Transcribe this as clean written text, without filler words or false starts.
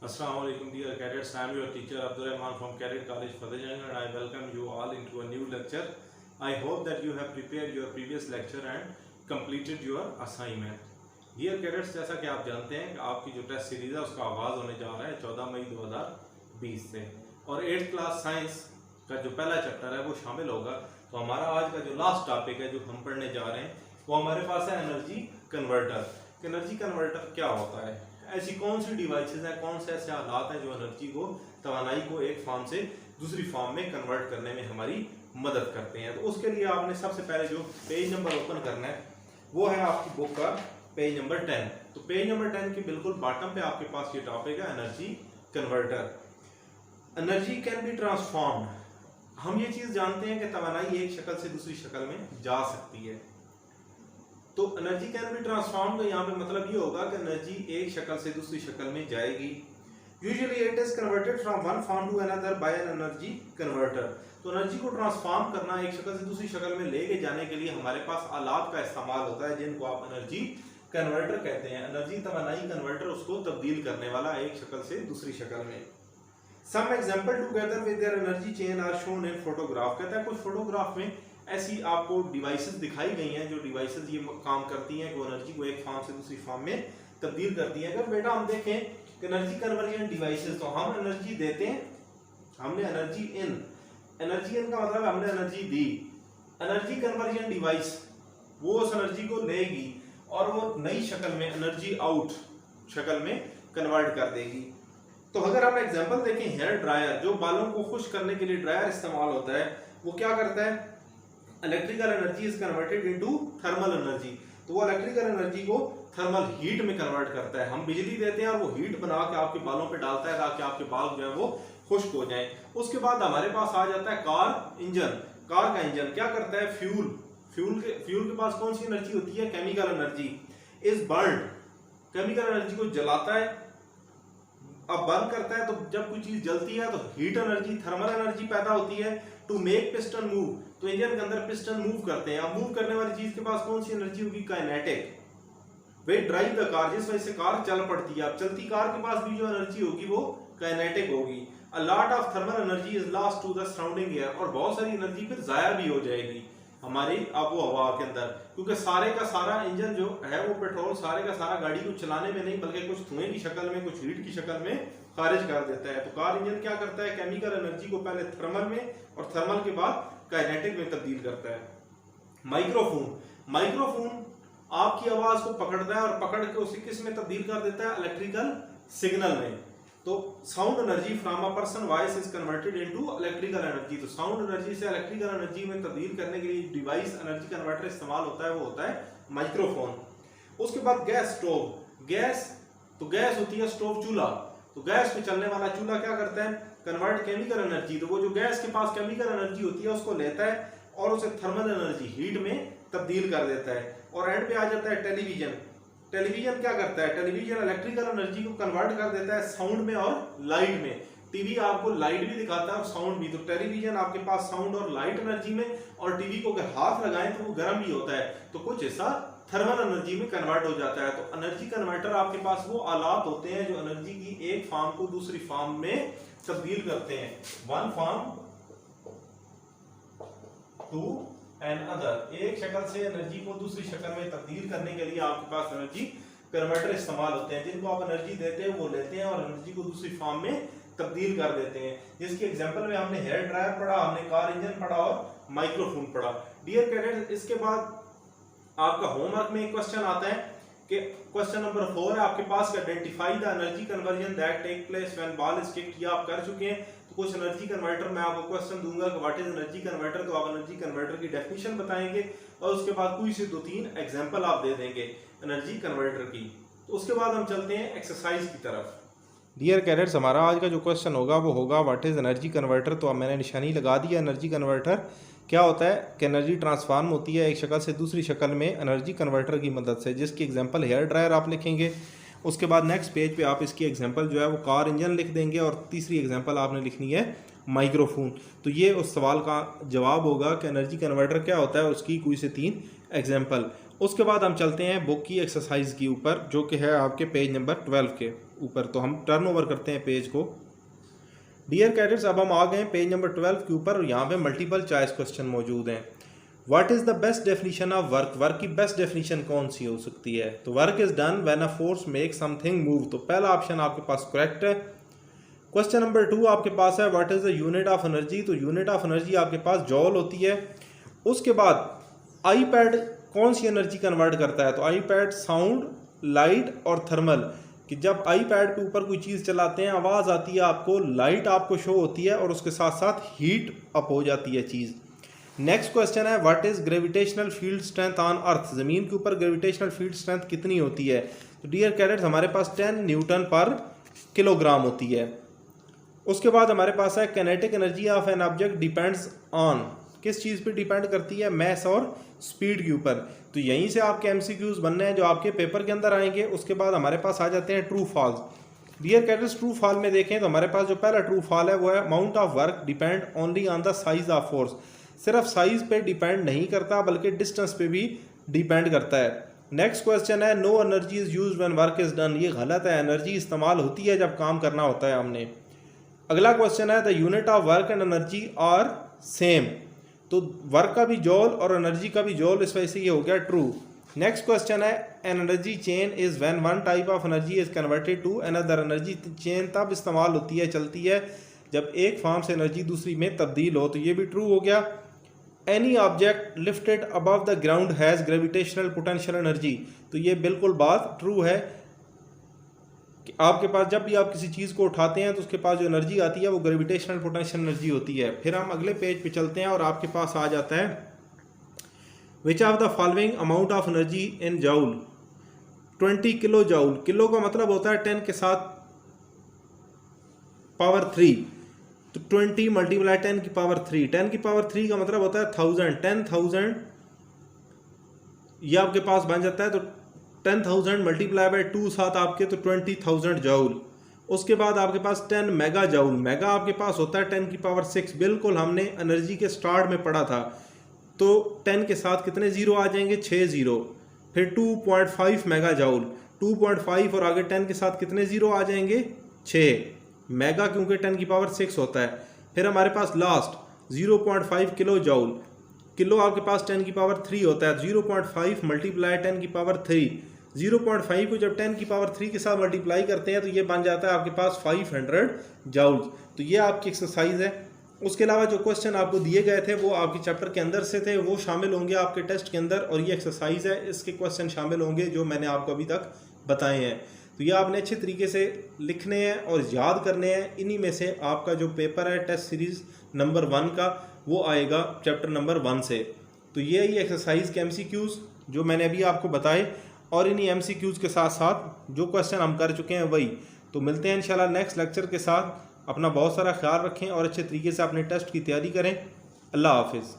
Assalamu alaikum dear cadets. I am your teacher Abdul Rahman from Cadet College Fatehganj and I welcome you all into a new lecture. I hope that you have prepared your previous lecture and completed your assignment. Dear cadets, जैसा कि आप जानते हैं कि आपकी जो test series है उसका आगाज़ होने जा रहा है 14 मई 2020 से और 8th क्लास साइंस का जो पहला चैप्टर है वो शामिल होगा। तो हमारा आज का जो लास्ट टॉपिक है जो हम पढ़ने जा रहे हैं वो हमारे पास है एनर्जी कन्वर्टर। एनर्जी कन्वर्टर क्या होता है, ऐसी कौन सी डिवाइसेस हैं, कौन से ऐसे हालात हैं जो एनर्जी को, तवानाई को एक फॉर्म से दूसरी फॉर्म में कन्वर्ट करने में हमारी मदद करते हैं। तो उसके लिए आपने सबसे पहले जो पेज नंबर ओपन करना है वो है आपकी बुक का पेज नंबर 10। तो पेज नंबर 10 के बिल्कुल बॉटम पे आपके पास ये टॉपिक है energy converter. Energy can be transformed. हम ये चीज जानते हैं कि तवानाई एक शक्ल से दूसरी शक्ल में जा सकती है। तो एनर्जी कैन बी ट्रांसफॉर्म का यहाँ पे मतलब ये होगा कि एनर्जी एक शक्ल से दूसरी शक्ल में जाएगी। Usually it is converted from one form to another by an energy converter. तो एनर्जी को ट्रांसफॉर्म करना, एक शक्ल से दूसरी शक्ल में लेके जाने के लिए हमारे पास आलात का इस्तेमाल होता है जिनको आप एनर्जी कन्वर्टर कहते हैं। एनर्जी तवानाई कन्वर्टर उसको तब्दील करने वाला एक शक्ल से दूसरी शक्ल में। Some example together with their energy chain are shown in photograph. कहता है कुछ फोटोग्राफ में ऐसी आपको डिवाइसेस दिखाई गई हैं जो डिवाइसेस ये काम करती हैं कि एनर्जी को एक फॉर्म से दूसरी फॉर्म में तब्दील करती हैं। अगर बेटा हम देखें कि एनर्जी कन्वर्जन डिवाइसेस, तो हम एनर्जी देते हैं, हमने एनर्जी इन का मतलब हमने एनर्जी दी। एनर्जी कन्वर्जन डिवाइस वो उस एनर्जी को लेगी और वो नई शक्ल में एनर्जी आउट शक्ल में कन्वर्ट कर देगी। तो अगर हम एग्जांपल देखें, हेयर ड्रायर जो बालों को खुश करने के लिए ड्रायर इस्तेमाल होता है, वो क्या करता है, electrical energy is converted into thermal energy. तो वो इलेक्ट्रिकल एनर्जी को थर्मल हीट में कन्वर्ट करता है। हम बिजली देते हैं और वो हीट बना के आपके बालों पे डालता है ताकि आपके बाल जो है वो खुश्क हो जाएं। उसके बाद हमारे पास आ जाता है कार इंजन। कार का इंजन क्या करता है, फ्यूल के पास कौन सी एनर्जी होती है, chemical energy is burned. Chemical energy को जलाता है, अब बर्न करता है। तो जब कोई चीज जलती है तो हीट एनर्जी, थर्मल एनर्जी पैदा होती है टू मेक पिस्टन मूव। तो इंजन के अंदर पिस्टन मूव करते हैं। अब मूव करने वाली चीज के पास कौन सी एनर्जी होगी, kinetic. Way drive the car, जिस वजह से कार चल पड़ती है। अब चलती कार के पास भी जो एनर्जी होगी वो काइनेटिक होगी। A lot of thermal energy is lost to the surrounding air. और बहुत सारी एनर्जी फिर जाया भी हो जाएगी हमारी आबो हवा के अंदर, क्योंकि सारे का सारा इंजन जो है वो पेट्रोल सारे का सारा गाड़ी को चलाने में नहीं बल्कि कुछ धुएं की शक्ल में, कुछ हीट की शक्ल में खारिज कर देता है। तो कार इंजन क्या करता है, केमिकल एनर्जी को पहले थर्मल में और थर्मल के बाद काइनेटिक में तब्दील करता है। माइक्रोफोन आपकी आवाज को पकड़ता है और पकड़ के उसे किस में तब्दील कर देता है, इलेक्ट्रिकल सिग्नल में। तो sound energy from a person voice is converted into electrical energy. तो साउंड एनर्जी से इलेक्ट्रिकल एनर्जी में तब्दील करने के लिए डिवाइस एनर्जी कन्वर्टर इस्तेमाल होता है, वो होता है माइक्रोफोन। उसके बाद गैस स्टोव। गैस होती है स्टोव, चूल्हा। तो गैस पे चलने वाला चूल्हा क्या करता है, कन्वर्ट केमिकल एनर्जी। तो वो जो गैस के पास केमिकल एनर्जी होती है उसको लेता है और उसे थर्मल एनर्जी, हीट में तब्दील कर देता है। और एंड पे आ जाता है टेलीविजन क्या करता है, टेलीविजन इलेक्ट्रिकल एनर्जी को कन्वर्ट कर देता है साउंड में और लाइट में। टीवी आपको लाइट भी दिखाता है और साउंड भी। तो टेलीविजन आपके पास साउंड और लाइट एनर्जी में, और टीवी को अगर हाथ लगाएं तो वो गर्म भी होता है, तो कुछ हिस्सा थर्मल एनर्जी में कन्वर्ट हो जाता है। तो एनर्जी कन्वर्टर आपके पास वो आलात होते हैं जो एनर्जी की एक फॉर्म को दूसरी फॉर्म में तब्दील करते हैं, one form to another. एक शक्ल से एनर्जी को दूसरी शक्ल में तब्दील करने के लिए आपके पास एनर्जी कन्वर्टर इस्तेमाल होते हैं जिनको आप एनर्जी देते हैं, वो लेते हैं और एनर्जी को दूसरी फॉर्म में तब्दील कर देते हैं। जिसके एग्जांपल में हमने हेयर ड्रायर पढ़ा, हमने कार इंजन पढ़ा और माइक्रोफोन पढ़ा। डियर कैडेट्स, इसके बाद आपका होमवर्क में एक क्वेश्चन आता है कि क्वेश्चन नंबर 4 है आपके पास, identify the energy conversion that take place when ball is kicked. ये आप कर चुके हैं। तो कुछ एनर्जी कन्वर्टर मैं आपको क्वेश्चन दूंगा कि व्हाट इज एनर्जी कन्वर्टर। तो आप एनर्जी कन्वर्टर की डेफिनेशन बताएंगे और उसके बाद कोई से 2-3 एग्जांपल आप दे देंगे एनर्जी कन्वर्टर की। तो उसके बाद हम चलते हैं एक्सरसाइज की तरफ। डियर कैडेट्स, हमारा आज का जो क्वेश्चन होगा वो होगा व्हाट इज एनर्जी कन्वर्टर। तो अब मैंने निशानी लगा दी है। एनर्जी कन्वर्टर क्या होता है कि एनर्जी ट्रांसफॉर्म होती है एक शक्ल से दूसरी शक्ल में एनर्जी कन्वर्टर की मदद से, जिसकी एग्जांपल हेयर ड्रायर आप लिखेंगे। उसके बाद नेक्स्ट पेज पे आप इसकी एग्जांपल जो है वो कार इंजन लिख देंगे और तीसरी एग्जांपल आपने लिखनी है माइक्रोफोन। तो ये उस सवाल का जवाब होगा कि एनर्जी कन्वर्टर क्या होता है, उसकी कोई से 3 एग्जांपल। उसके बाद हम चलते हैं बुक की एक्सरसाइज के ऊपर जो कि है आपके पेज नंबर 12 के। ऊपर, तो हम टर्न ओवर करते हैं पेज को। डियर कैडेट्स, अब हम आ गए पेज नंबर 12 के ऊपर और यहाँ पे मल्टीपल चॉइस क्वेश्चन मौजूद हैं। What is the best definition of work? Work की बेस्ट डेफिनेशन कौन सी हो सकती है? तो work is done when a force make something move, तो पहला ऑप्शन आपके पास करेक्ट है। क्वेश्चन नंबर 2 आपके पास है what is the unit of energy? तो यूनिट ऑफ एनर्जी आपके पास जॉल होती है। उसके बाद आईपैड कौन सी एनर्जी कन्वर्ट करता है? तो आईपैड साउंड, लाइट और थर्मल, कि जब आईपैड पे ऊपर कोई चीज़ चलाते हैं आवाज़ आती है आपको, लाइट आपको शो होती है और उसके साथ साथ हीट अप हो जाती है चीज़। नेक्स्ट क्वेश्चन है what is gravitational field strength on earth? ज़मीन के ऊपर ग्रेविटेशनल फील्ड स्ट्रेंथ कितनी होती है? तो डियर कैडेट्स, हमारे पास 10 न्यूटन पर किलोग्राम होती है। उसके बाद हमारे पास है kinetic energy of an object depends on, किस चीज़ पे डिपेंड करती है? मैस और स्पीड के ऊपर। तो यहीं से आपके एमसीक्यूज बनने हैं जो आपके पेपर के अंदर आएंगे। उसके बाद हमारे पास आ जाते हैं true false. Dear cadets, true false में देखें तो हमारे पास जो पहला ट्रू फॉल है वो है amount of work depend only on the size of force. सिर्फ साइज पे डिपेंड नहीं करता बल्कि डिस्टेंस पे भी डिपेंड करता है। नेक्स्ट क्वेश्चन है no energy is use when work is done, ये गलत है, एनर्जी इस्तेमाल होती है जब काम करना होता है हमने। अगला क्वेश्चन है the unit of work and energy are same, तो वर्क का भी जॉल और एनर्जी का भी जॉल, इस वजह से ये हो गया ट्रू। नेक्स्ट क्वेश्चन है an energy chain is when one type of energy is converted to another, energy chain तब इस्तेमाल होती है, चलती है जब एक फॉर्म से एनर्जी दूसरी में तब्दील हो, तो ये भी ट्रू हो गया। Any object lifted above the ground has gravitational potential energy, तो ये बिल्कुल बात ट्रू है कि आपके पास जब भी आप किसी चीज़ को उठाते हैं तो उसके पास जो एनर्जी आती है वो ग्रेविटेशनल पोटेंशियल एनर्जी होती है। फिर हम अगले पेज पे चलते हैं और आपके पास आ जाता है which of the following amount of energy in joule? 20 kilo joule, kilo का मतलब होता है 10 के साथ पावर 3, तो 20 मल्टीप्लाई 10 की पावर 3, 10 की पावर 3 का मतलब होता है 1000, 10,000 ये आपके पास बन जाता है। तो 10,000 मल्टीप्लाई बाई 2 साथ आपके तो 20,000 जाउल। उसके बाद आपके पास 10 मेगा जाउल, मेगा आपके पास होता है 10 की पावर 6, बिल्कुल हमने एनर्जी के स्टार्ट में पढ़ा था। तो 10 के साथ कितने जीरो आ जाएंगे? 6 जीरो। फिर 2.5 मेगा जाउल, 2.5 और आगे 10 के साथ कितने जीरो आ जाएंगे? 6 मेगा, क्योंकि 10 की पावर 6 होता है। फिर हमारे पास लास्ट 0.5 किलो जाउल, किलो आपके पास 10 की पावर 3 होता है, 0.5 मल्टीप्लाई 10 की पावर 3, 0.5 को जब 10 की पावर 3 के साथ मल्टीप्लाई करते हैं तो ये बन जाता है आपके पास 500 जाउल्स। तो ये आपकी एक्सरसाइज है। उसके अलावा जो क्वेश्चन आपको दिए गए थे वो आपके चैप्टर के अंदर से थे, वो शामिल होंगे आपके टेस्ट के अंदर, और ये एक्सरसाइज है, इसके क्वेश्चन शामिल होंगे जो मैंने आपको अभी तक बताए हैं। तो ये आपने अच्छे तरीके से लिखने हैं और याद करने हैं। इन्हीं में से आपका जो पेपर है टेस्ट सीरीज़ नंबर 1 का वो आएगा चैप्टर नंबर 1 से। तो ये एक्सरसाइज के एमसीक्यूज़ जो मैंने अभी आपको बताए और इन्हीं एमसीक्यूज़ के साथ साथ जो क्वेश्चन हम कर चुके हैं वही। तो मिलते हैं इंशाल्लाह नेक्स्ट लेक्चर के साथ। अपना बहुत सारा ख्याल रखें और अच्छे तरीके से अपने टेस्ट की तैयारी करें। अल्लाह हाफिज़।